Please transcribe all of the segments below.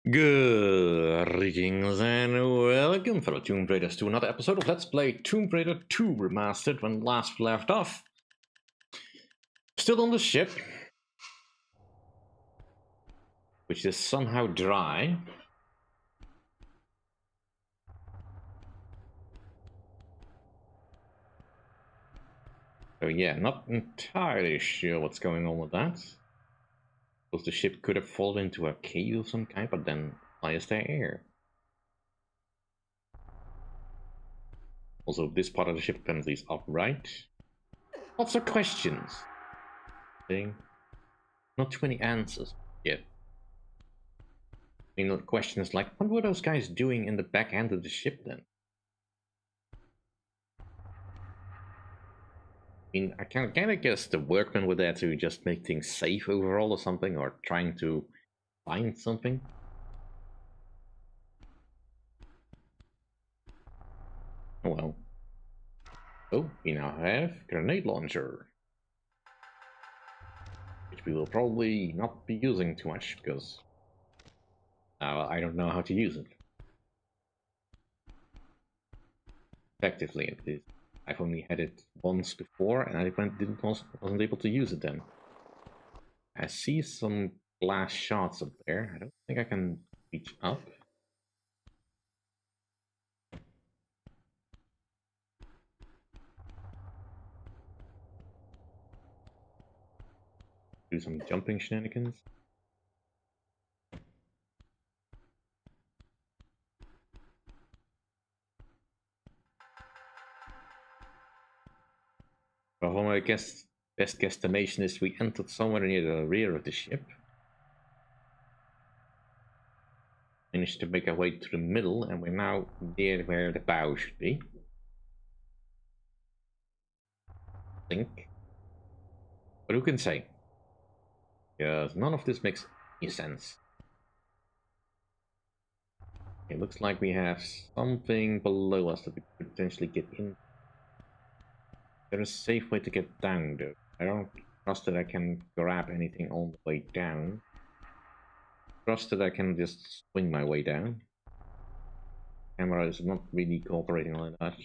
Greetings and welcome, fellow Tomb Raiders, to another episode of Let's Play Tomb Raider 2 Remastered. When last we left off, still on the ship, which is somehow dry. So yeah, not entirely sure what's going on with that. Because the ship could have fallen into a cave of some kind, but then why is there air? Also, this part of the ship apparently is upright. Lots of questions. Not too many answers yet. I mean, the question is like, what were those guys doing in the back end of the ship then? I mean, I kind of guess the workmen were there to just make things safe overall or something, or trying to find something. Oh well. Oh, we now have grenade launcher, which we will probably not be using too much because I don't know how to use it effectively. At least I've only had it once before, and I wasn't able to use it then. I see some glass shards up there. I don't think I can reach up. Do some jumping shenanigans. Well, I guess best guesstimation is we entered somewhere near the rear of the ship. Managed to make our way to the middle, and we're now near where the bow should be. I think. But who can say? Because none of this makes any sense. It looks like we have something below us that we could potentially get in. There's a safe way to get down, though. I don't trust that I can grab anything on the way down. Trust that I can just swing my way down. Camera is not really cooperating on that.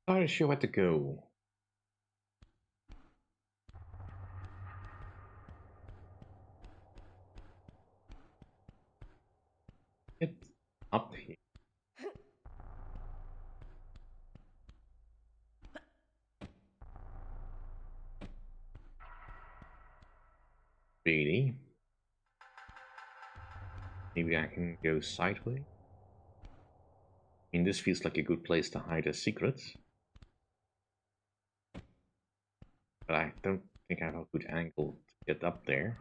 Not sure where to go. Get up here. Really? Maybe I can go sideways? I mean, this feels like a good place to hide a secret. But I don't think I have a good angle to get up there.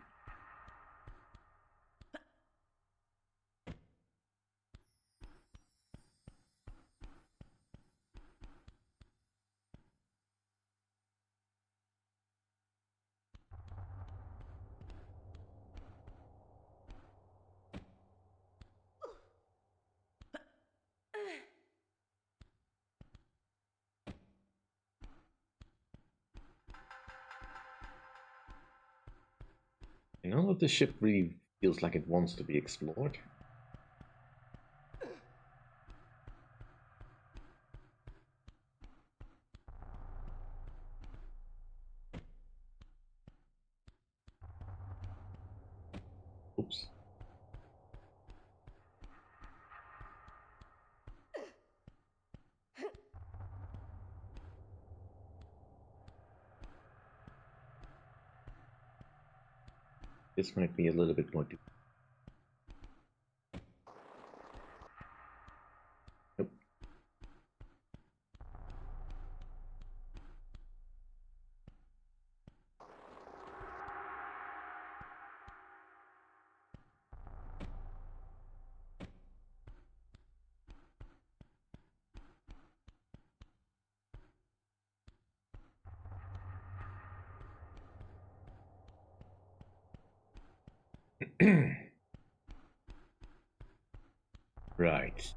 You know that the ship really feels like it wants to be explored. Oops. This might be a little bit more difficult. Nope. Right.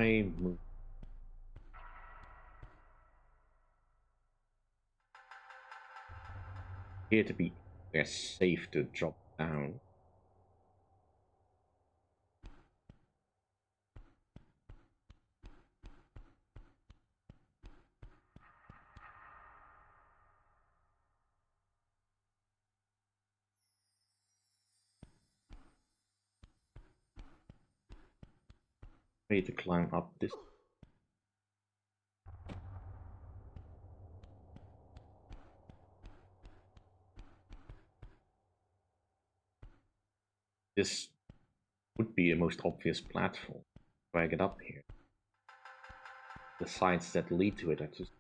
I move here to be safe to drop down. Ready to climb up this. This would be a most obvious platform. If I get up here, the sides that lead to it are just.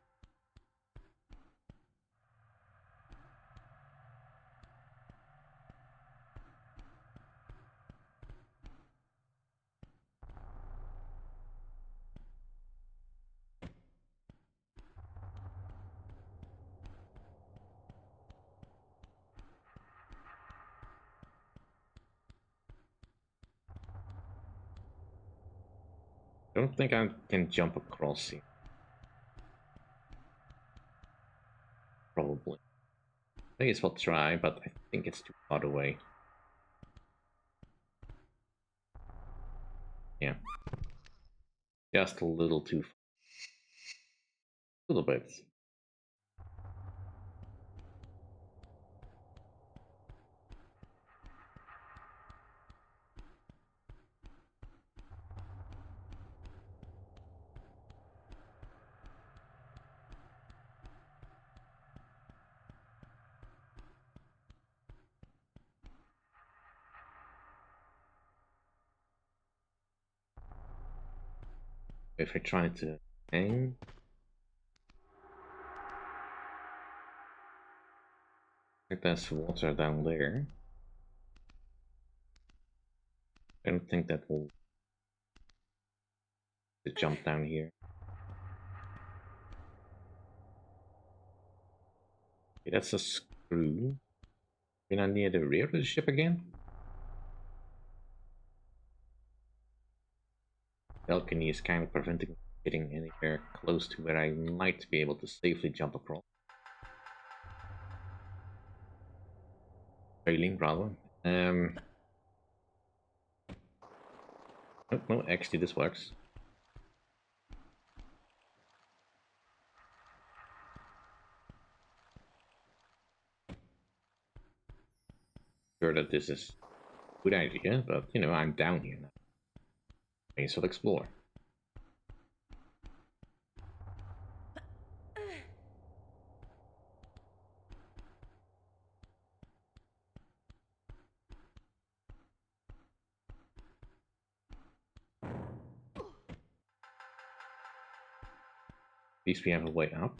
I don't think I can jump across here. Probably. I guess we'll try, but I think it's too far away. Yeah. Just a little too far. A little bit. If I try to hang. Like there's water down there. I don't think that will jump down here. Okay, that's a screw. Can I near the rear of the ship again? Balcony is kind of preventing me getting anywhere close to where I might be able to safely jump across. Railing, rather. Oh, no, actually this works. Sure that this is a good idea, but you know, I'm down here now. May as well explore. At least we have a way up.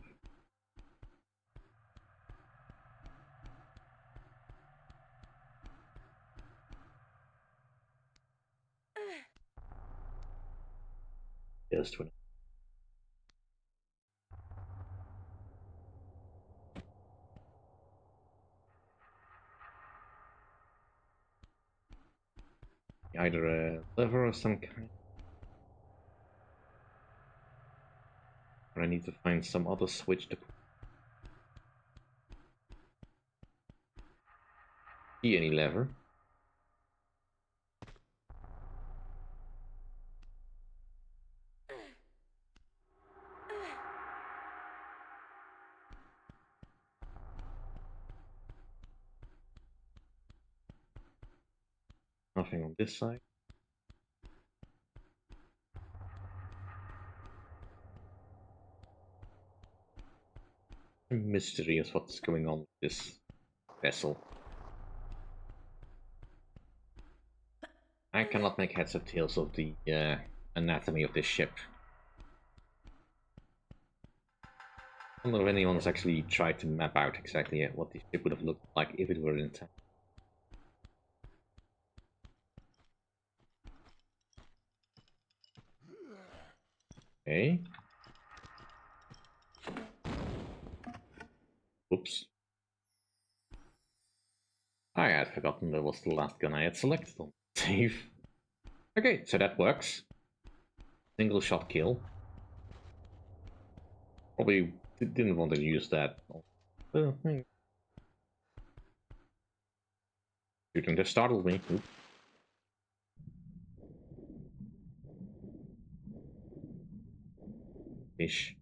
Just when either a lever of some kind, or I need to find some other switch to see any lever. Nothing on this side. A mystery is what's going on with this vessel. I cannot make heads or tails of the anatomy of this ship. I don't know if anyone's actually tried to map out exactly what the ship would have looked like if it were intact. Okay. Oops. I had forgotten that was the last gun I had selected on save. Okay, so that works. Single shot kill. Probably didn't want to use that. Shooting just startled me. Oops. Ish.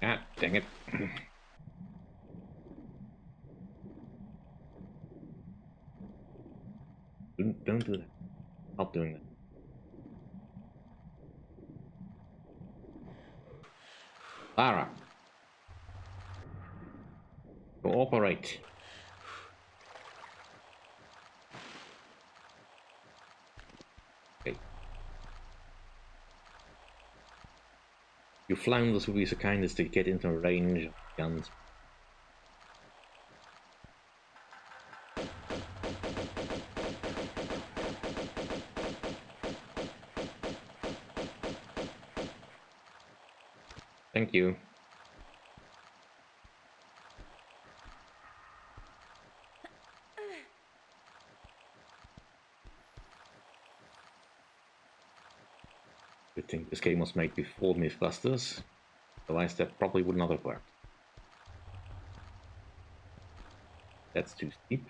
Ah, dang it. Don't do that. Not doing that. Lara. Cooperate. Okay. You flounders would be so kind as to get into range of guns. Thank you. I think this game was made before Mythbusters, otherwise that probably would not have worked. That's too steep.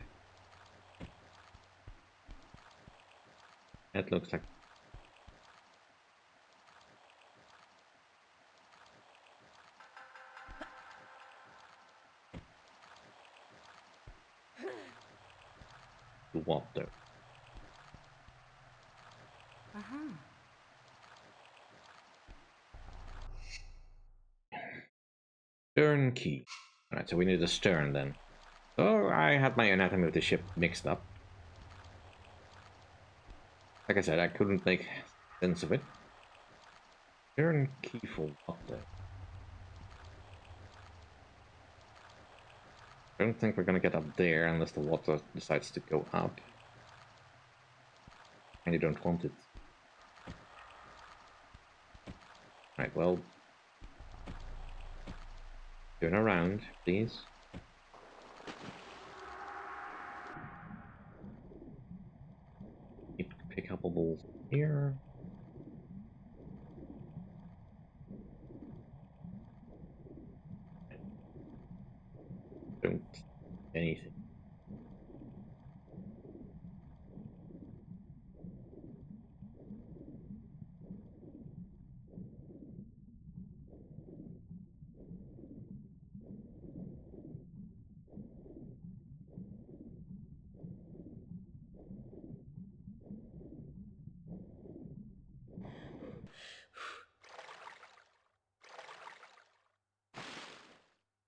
That looks like... what though? Stern key. Alright, so we need a stern then. Oh, I had my anatomy of the ship mixed up. Like I said, I couldn't make sense of it. Stern key for what though? I don't think we're gonna get up there unless the water decides to go up. And you don't want it. Right, well... turn around, please. Pick up a ball here. Don't... anything.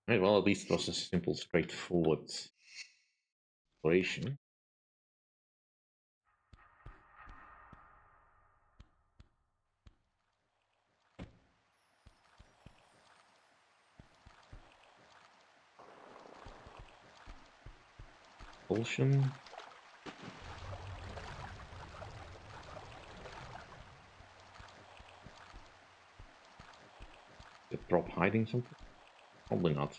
Right, well, at least it was a simple, straightforward exploration. Propulsion. The prop hiding something? Probably not.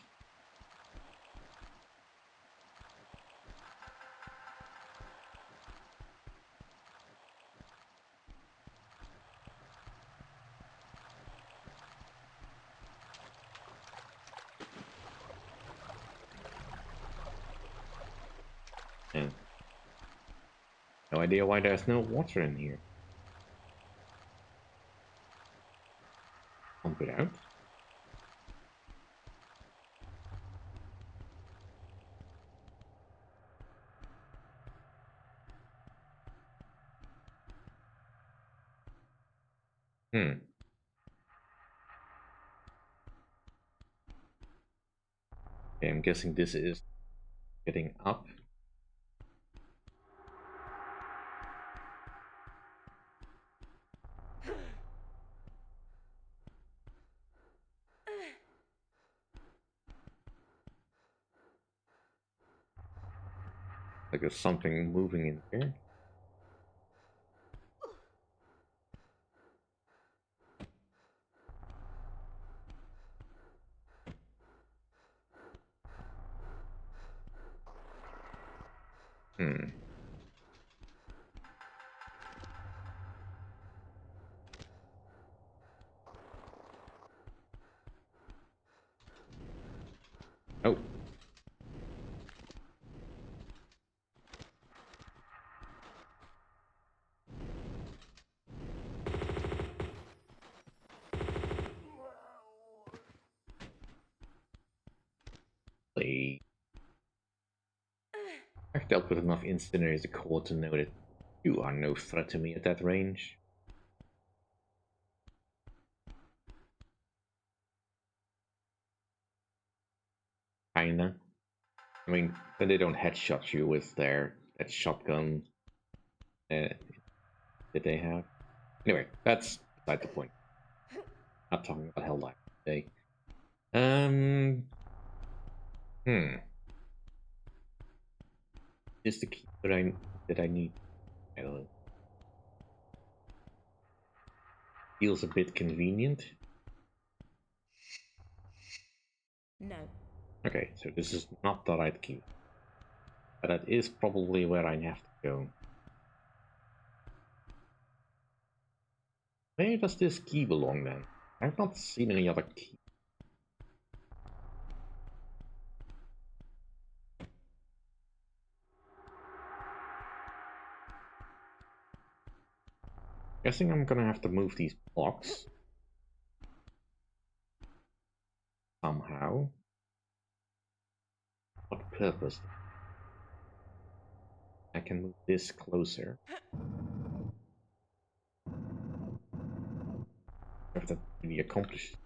Yeah. No idea why there's no water in here. Pump it out. Hmm. Okay, I'm guessing this is getting up. Like there's something moving in here. Hmm. Oh. I've dealt with enough incinerators as a core to know that you are no threat to me at that range. Kinda. I mean, when they don't headshot you with that shotgun that they have. Anyway, that's beside the point. Not talking about Helldive today. Um. Hmm. Is the key that I need? I don't know. Feels a bit convenient. No. Okay, so this is not the right key. But that is probably where I have to go. Where does this key belong then? I've not seen any other key. Guessing I'm gonna have to move these blocks somehow. What purpose? I can move this closer. If that really accomplishes.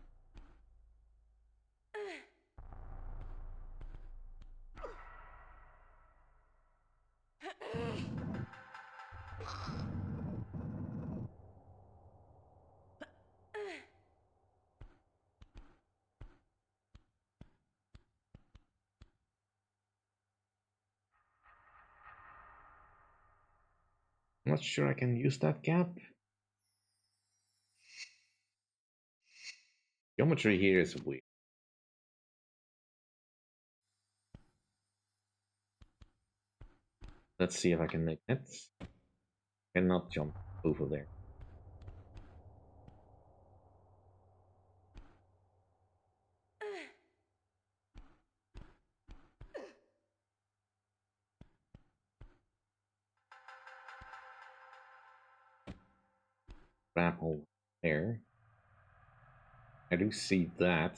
I'm not sure I can use that gap. Geometry here is weird. Let's see if I can make that. Cannot jump over there. Grab hole there. I do see that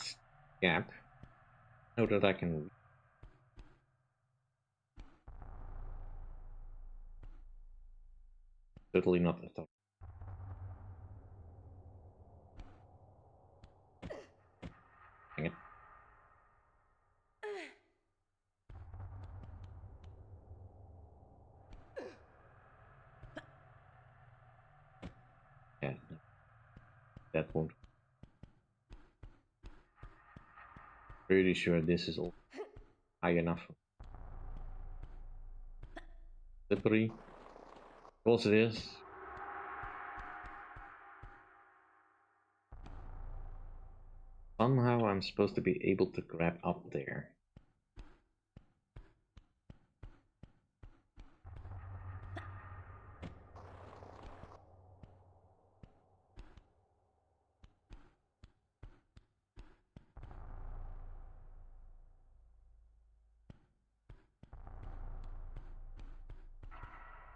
gap. Know that I can. Totally not the top. Dang it. Yeah, no, that won't. Pretty sure this is all high enough. Slippery. Of course it is. Somehow I'm supposed to be able to grab up there.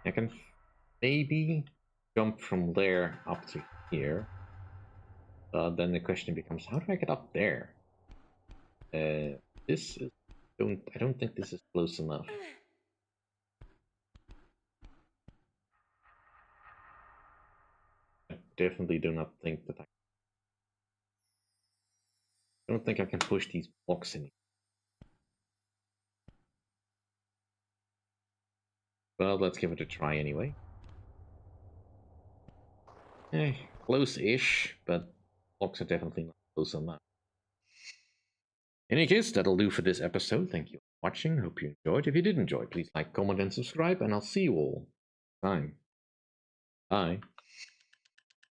I can maybe jump from there up to here. Then the question becomes, how do I get up there? This is I don't think this is close enough. I definitely do not think that I don't think I can push these blocks in. But let's give it a try anyway. Close-ish, but blocks are definitely not close enough. In any case, that'll do for this episode. Thank you for watching. Hope you enjoyed. If you did enjoy, please like, comment, and subscribe, and I'll see you all next time. Bye.